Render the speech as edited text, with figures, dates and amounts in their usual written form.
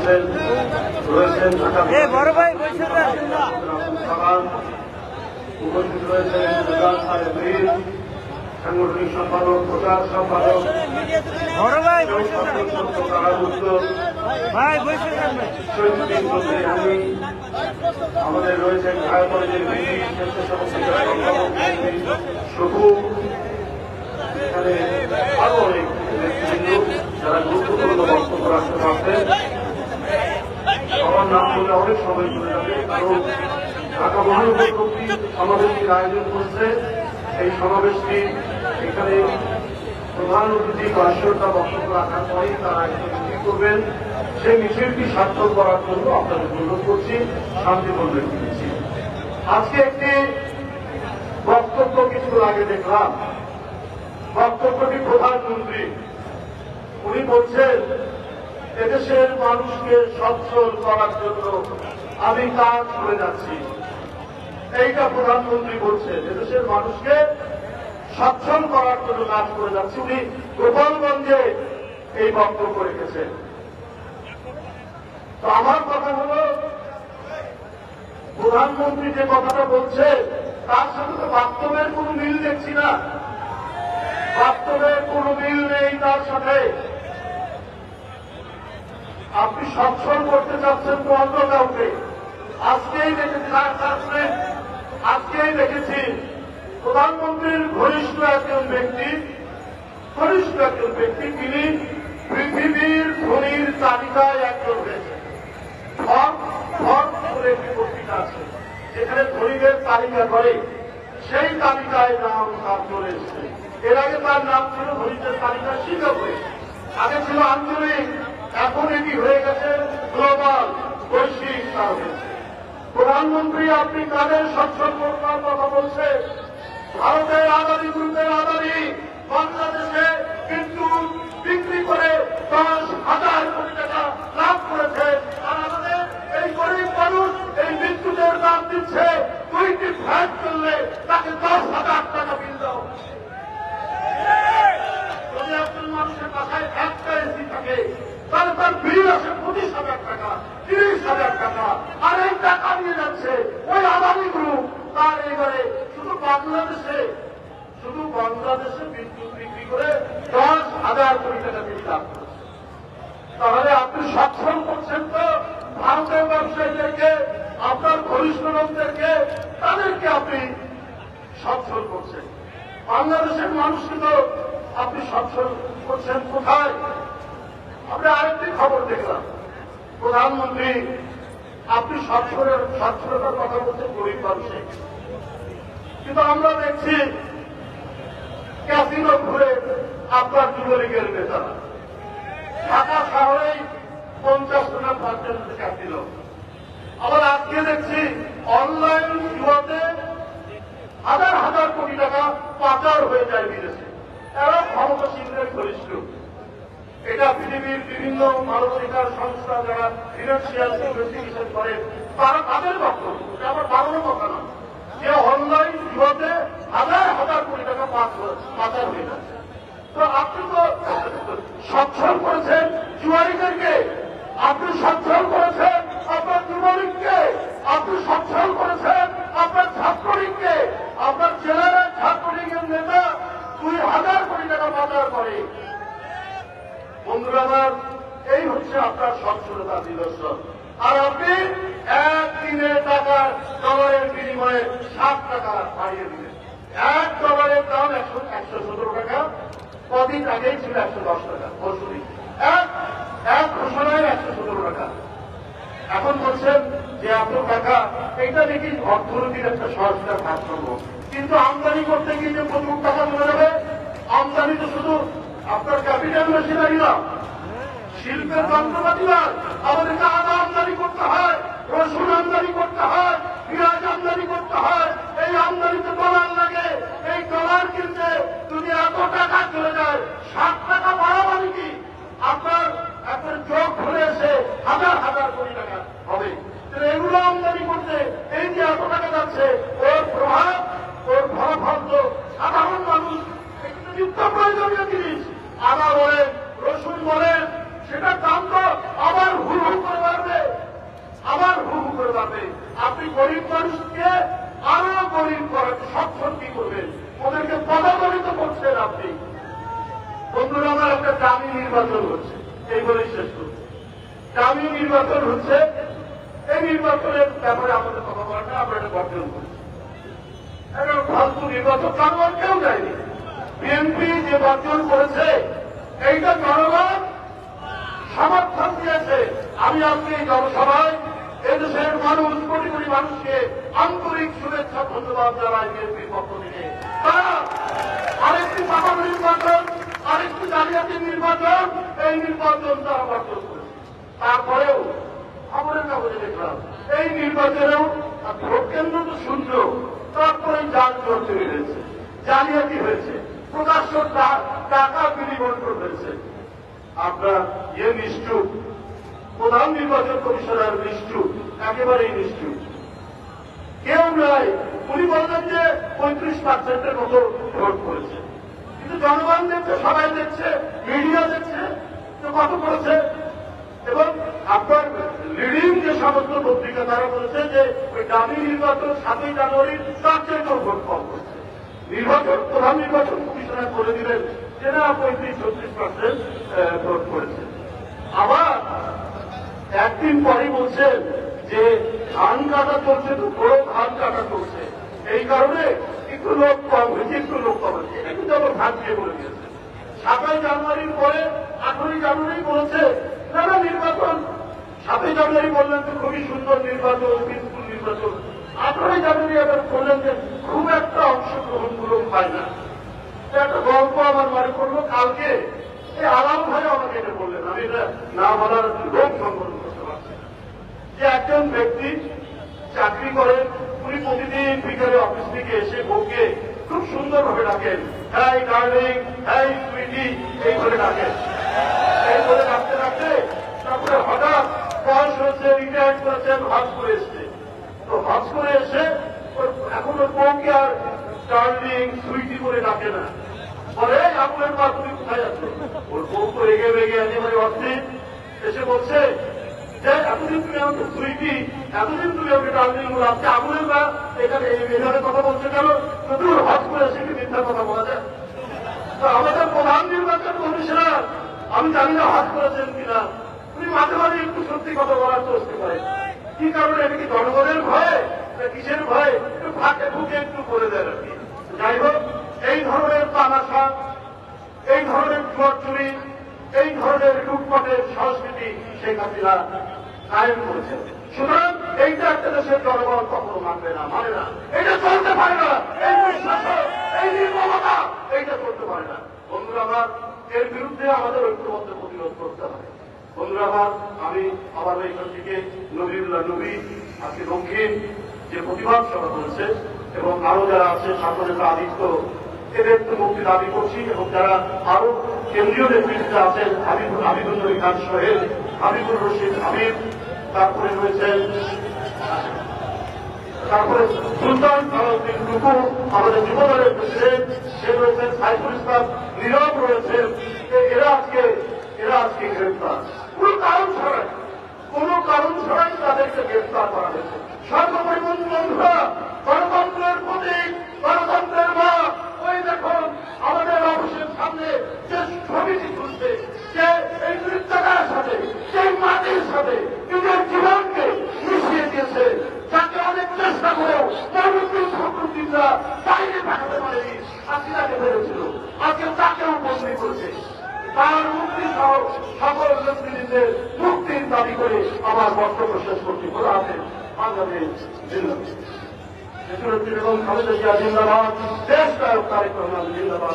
করছেন, রয়েছেন ঢাকা উপস্থিত রয়েছেন সাংগঠনিক সম্পাদক, প্রচার সম্পাদক, আমাদের রয়েছেন ঢাকা কলেজের শুভু, এখানে আরো অনেক যারা গুরুত্বপূর্ণ বক্তব্য রাখতে পারছেন। সবার নাম বলে অনেক সময় চলে যাবে, কারণ ঢাকা মহানগর কর্তৃক সমাবেশটির আয়োজন করছে। এই সমাবেশটি এখানে প্রধান অতিথি বার্ষিকতা বক্তব্য রাখার পরেই তারা একটা মিছিল করবেন। সেই মিছিলটি সার্থক করার জন্য আপনাদের অনুরোধ করছি শান্তিপূর্ণ একটি মিছিল। আজকে একটি বক্তব্য কিছু আগে দেখলাম, বক্তব্যটি প্রধানমন্ত্রী, উনি বলছেন এদেশের মানুষকে সচ্ছল করার জন্য আমি কাজ করে যাচ্ছি। এইটা প্রধানমন্ত্রী বলছেন, এদেশের মানুষকে সচ্ছল করার জন্য কাজ করে যাচ্ছি। উনি গোপালগঞ্জে এই বক্তব্য রেখেছেন। তো আমার কথা হল, প্রধানমন্ত্রী যে কথাটা বলছে তার সাথে তো বাস্তবের কোনো মিল দেখছি না, বাস্তবের কোনো মিল নেই তার সাথে। আপনি সচ্ছল করতে চাচ্ছেন তো অন্য কাউকে। আজকেই দেখেছি প্রধানমন্ত্রীর ঘনিষ্ঠ একজন ব্যক্তি তিনি পৃথিবীর ধনীর তালিকায় একজন হয়েছেন। বলে একটি পত্রিকা আছে যেখানে ধনীদের তালিকা করে, সেই তালিকায় নাম তার চলে এসছে। এর আগে তার নাম ছিল ধনীদের তালিকা সিঙ্গাপুরে, আগে ছিল আঞ্চলিক, এখন এটি হয়ে গেছে গ্লোবাল, বৈশ্বিক নাম হয়েছে। প্রধানমন্ত্রী আপনি কাদের সচ্ছল করার কথা বলছে? ভারতের আদানি গ্রুপের আদানি বাংলাদেশে কিন্তু বিক্রি করে 10,000 কোটি টাকা লাভ করেছে, আর আমাদের এই গরিব মানুষ এই বিদ্যুতের দাম দিচ্ছে 2টি ফ্ল্যাট চললে তাকে 10,000 টাকা বিল দাও। যদি একজন মানুষের বাসায় একটা এসি থাকে তাহলে তার বিল আসে 25,000 টাকা, 30,000 টাকা, আর এই টাকা নিয়ে যাচ্ছে ওই আদানি গ্রুপ। তার এবারে শুধু বাংলাদেশে বিদ্যুৎ বিক্রি করে 10,000 কোটি টাকা বিল লাভ করেছে। তাহলে আপনি সচ্ছল করছেন তো ভারতের ব্যবসায়ীদেরকে, আপনার ঘনিষ্ঠ লোকদেরকে, তাদেরকে আপনি সচ্ছল করছেন। বাংলাদেশের মানুষকে তো আপনি সচ্ছল করছেন কোথায়? আমরা আরেকটি খবর দেখলাম, প্রধানমন্ত্রী আপনি সচ্ছলতার কথা বলছেন গরিব মানুষের, কিন্তু আমরা দেখছি ক্যাসিনো ঘুরে আপনার যুবলীগের নেতারা ঢাকা শহরেই 50 টাকা পার্সেন্ট ক্যাসিনো। আবার আজকে দেখছি অনলাইন জুয়াতে হাজার কোটি টাকা পাচার হয়ে যায় বিদেশে। এরা ক্ষমতাসীনদের ঘনিষ্ঠ। এটা পৃথিবীর বিভিন্ন মানবাধিকার সংস্থা যারা ফিনান্সিয়াল ইনভেস্টিগেশন করে তারা তাদের বক্তব্য, এটা আমার বানানো কথা না, যে অনলাইন জুয়াতে হাজার কোটি টাকা পাচার হয়ে যাচ্ছে। তো আপনি তো সচ্ছল করেছেন জুয়ারিদেরকে, আপনি সচ্ছল করেছেন আপনার যুবলীগকে, আপনি সচ্ছল করেছেন আপনার ছাত্রলীগকে। আপনার জেলার ছাত্রলীগের নেতা 2,000 কোটি টাকা পাচার করে। বন্ধুরা আমার, এই হচ্ছে আপনার সচ্ছলতা নিদর্শন। আর আপনি একদিনে টাকার ডলারের বিনিময়ে 7 টাকা বাড়িয়ে দিলেন। $1 দাম 117 টাকা, কদিন আগেই ছিল 110 টাকা। বছরই এক ঘোষণায় 117 টাকা। এখন বলছেন যে এত টাকা, এইটা দেখি অর্থনীতির একটা সহজতার ভারসাম্য, কিন্তু আমদানি করতে গিয়ে যে প্রচুর টাকা চলে যাবে। আমদানি তো শুধু আপনার ক্যাপিটাল মেশিনারি না, শিল্পের যন্ত্রপাতি নয়, আমাদেরকে আদা আমদানি করতে হয়, রসুন আমদানি করতে হয়, পেঁয়াজ আমদানি করতে হয়। এই আমদানিতে ডলার লাগে, এই ডলার কিনতে যদি এত টাকা চলে যায়, 7 টাকা বাড়াবো নাকি? আপনার যোগ ঘুরে এসে হাজার কোটি টাকা হবে। এগুলো আমদানি করতে এই যে এত টাকা যাচ্ছে, ওর ফলাফল তো সাধারণ মানুষ নিত্য প্রয়োজনীয় জিনিস, আদা বলেন, রসুন বলেন, সেটার দাম তো আবার হুড় করে পারবে। আপনি গরিব মানুষকে আরো গরিব করার সক্ষম কি করবেন? ওদেরকে পদাবলিত করছেন আপনি। বন্ধুরা আমার, একটা দামি নির্বাচন হচ্ছে, এই বলেই শেষ করছে। দামি নির্বাচন হচ্ছে, এই নির্বাচনের ব্যাপারে আমাদের কথা বলাটা আমরা এটা বর্জন করছি। এখন ফালতু নির্বাচন জনগণ কেউ যায়নি। বিএনপি যে বর্জন করেছে এইটা জনগণ সমর্থন দিয়েছে। আমি আজকে এই জনসভায় এদেশের মানুষ, কোটি কোটি মানুষকে আন্তরিক শুভেচ্ছা ধন্যবাদ জানাই বিএনপির পক্ষ থেকে। তারা আরেকটি সাধারণ নির্বাচন, আরেকটি জালিয়াতি নির্বাচন, এই নির্বাচন তারা বর্জন করেছে। তারপরেও খবরের কাগজে দেখলাম এই নির্বাচনেও ভোট কেন্দ্র তো শূন্য, তারপরে যানজট তৈরি হয়েছে, জালিয়াতি হয়েছে, প্রকাশ্য টাকা বিনিময় হয়েছে। আপনার নিষ্ঠুর প্রধান নির্বাচন কমিশনার নিষ্ঠুর, একেবারেই নিষ্ঠুর। কেউ নয়, উনি বললেন যে 35% মতো ভোট করেছে, কিন্তু জনগণ দেখছে, সবাই দেখছে, মিডিয়া দেখছে তো কত করেছে। এবং আপনার লিডিং যে সমস্ত পত্রিকা তারা বলেছে যে ওই দামি নির্বাচন 7ই জানুয়ারি তার চেয়েও ভোট কম করছে। নির্বাচন প্রধান নির্বাচন কমিশনার করে দিলেন যে না 35-36% ভোট করেছে। আবার একদিন পরে বলছেন যে ধান কাটা চলছে, তো বড় ধান কাটা চলছে, এই কারণে একটু লোক কম হয়েছে, একটু লোক কম হয়েছে। এটা কিন্তু আবার ভাগ দিয়ে বলে দিয়েছে। 7ই জানুয়ারির পরে 8ই জানুয়ারি বলেছে না নির্বাচন। 7ই জানুয়ারি বললেন তো খুবই সুন্দর নির্বাচন, পিসফুল নির্বাচন। 8ই জানুয়ারি আবার বললেন যে খুব একটা অংশগ্রহণমূলক হয় না। একটা গল্প আমার মনে করলো, কালকে এই আলাম ভাই আমাকে এটা বললেন, আমি এটা না বলার লোক সংগঠন করতে পারছি না। যে একজন ব্যক্তি চাকরি করেন, উনি প্রতিদিন বিকালে অফিস থেকে এসে বউকে খুব সুন্দরভাবে ডাকেন, হ্যাঁ ডার্লিং, হ্যাঁ সুইটি, এই বলে ডাকেন। এই বলে ডাকতে ডাকতে তারপরে হঠাৎ বয়স হয়েছে, রিটায়ার্ড করেছেন, হজ করে এসছে। তো হজ করে এসে এখন ওর বউকে আর ডার্লিং সুইটি করে ডাকে না, বলে আপনার মা তুমি কোথায় যাচ্ছো? ওর বউ তো রেগে রেগে একেবারে অস্থির, এসে বলছে যে এতদিন তুমি আমাকে সুইটি, এতদিন তুমি আমাকে ডার্লিং বলে, আজকে আগুনের মা এখানে এভাবে কথা বলছে কেন? যদি ওর হজ করে এসে কি মিথ্যা কথা বলা যায়? তো আমাদের প্রধান নির্বাচন কমিশনার, আমি জানি না হজ করেছেন কিনা, উনি মাঝে মাঝে একটু সত্যি কথা বলার চেষ্টা করেন। কি কারণে? এটা কি জনগণের ভয়ে না কিসের ভয়ে? একটু ফাঁকে ফুঁকে একটু করে দেন আর কি। যাই হোক, এই ধরনের তামাশা, এই ধরনের জোয়ার চুরি, এই ধরনের লুটপাটের সংস্কৃতি শেখ হাসিনা কায়েম করেছেন। সুতরাং এইটা একটা দেশের জনগণ কখনো মানবে না, মানে না, এটা চলতে পারে না। এই বিশ্বাস, এই নির্মমতা, এইটা চলতে পারে না। বন্ধুরা আমার, এর বিরুদ্ধে আমাদের ঐক্যবদ্ধ প্রতিরোধ করতে হবে। বন্ধুরা আমার, আমি আবার এইখান থেকে নবীউল্লাহ নবী আজকে দক্ষিণ যে প্রতিবাদ সভা করেছে এবং আরো যারা আছে ছাত্রনেতা আদিত্য, এদের তো মুক্তি দাবি করছি। এবং যারা আরো কেন্দ্রীয় নেতৃত্বে আছেন, হাবিবুল নবী খান সোহেল, হাবিবুর রশিদ হাবিব, তারপরে রয়েছেন সুলতান আলাউদ্দিন টুকু, আমাদের যুবদলের প্রেসিডেন্ট, সে রয়েছেন সাইফুল ইসলাম নীরব রয়েছেন। এরা আজকে গ্রেফতার কোন কারণ ছাড়াই তাদেরকে গ্রেফতার করা হয়েছে। সর্বোপরি বন্ধুরা, গণতন্ত্রের প্রতীক, গণতন্ত্রের মা, ওই দেখুন আমাদের অফিসের সামনে যে ছবিটি তুলছে, যে এই নৃত্যকার সাথে, সেই মাটির সাথে নিজের জীবনকে মিশিয়ে দিয়েছে, যাকে অনেক চেষ্টা করেও ফখরুদ্দিনরা বাইরে থাকতে পারেনি, হাসিনাকে ফেলেছিল, আজকে তাকেও বন্দী করেছে। তার মুক্তি সহ সকল নেতৃত্বের মুক্তির দাবি করে আমার বক্তব্য শেষ করছি। খোদা হাফেজ। বাংলাদেশ জিন্দাবাদ। দেশনেত্রী বেগম খালেদা জিয়া জিন্দাবাদ। দেশ নায়ক তারেক রহমান জিন্দাবাদ।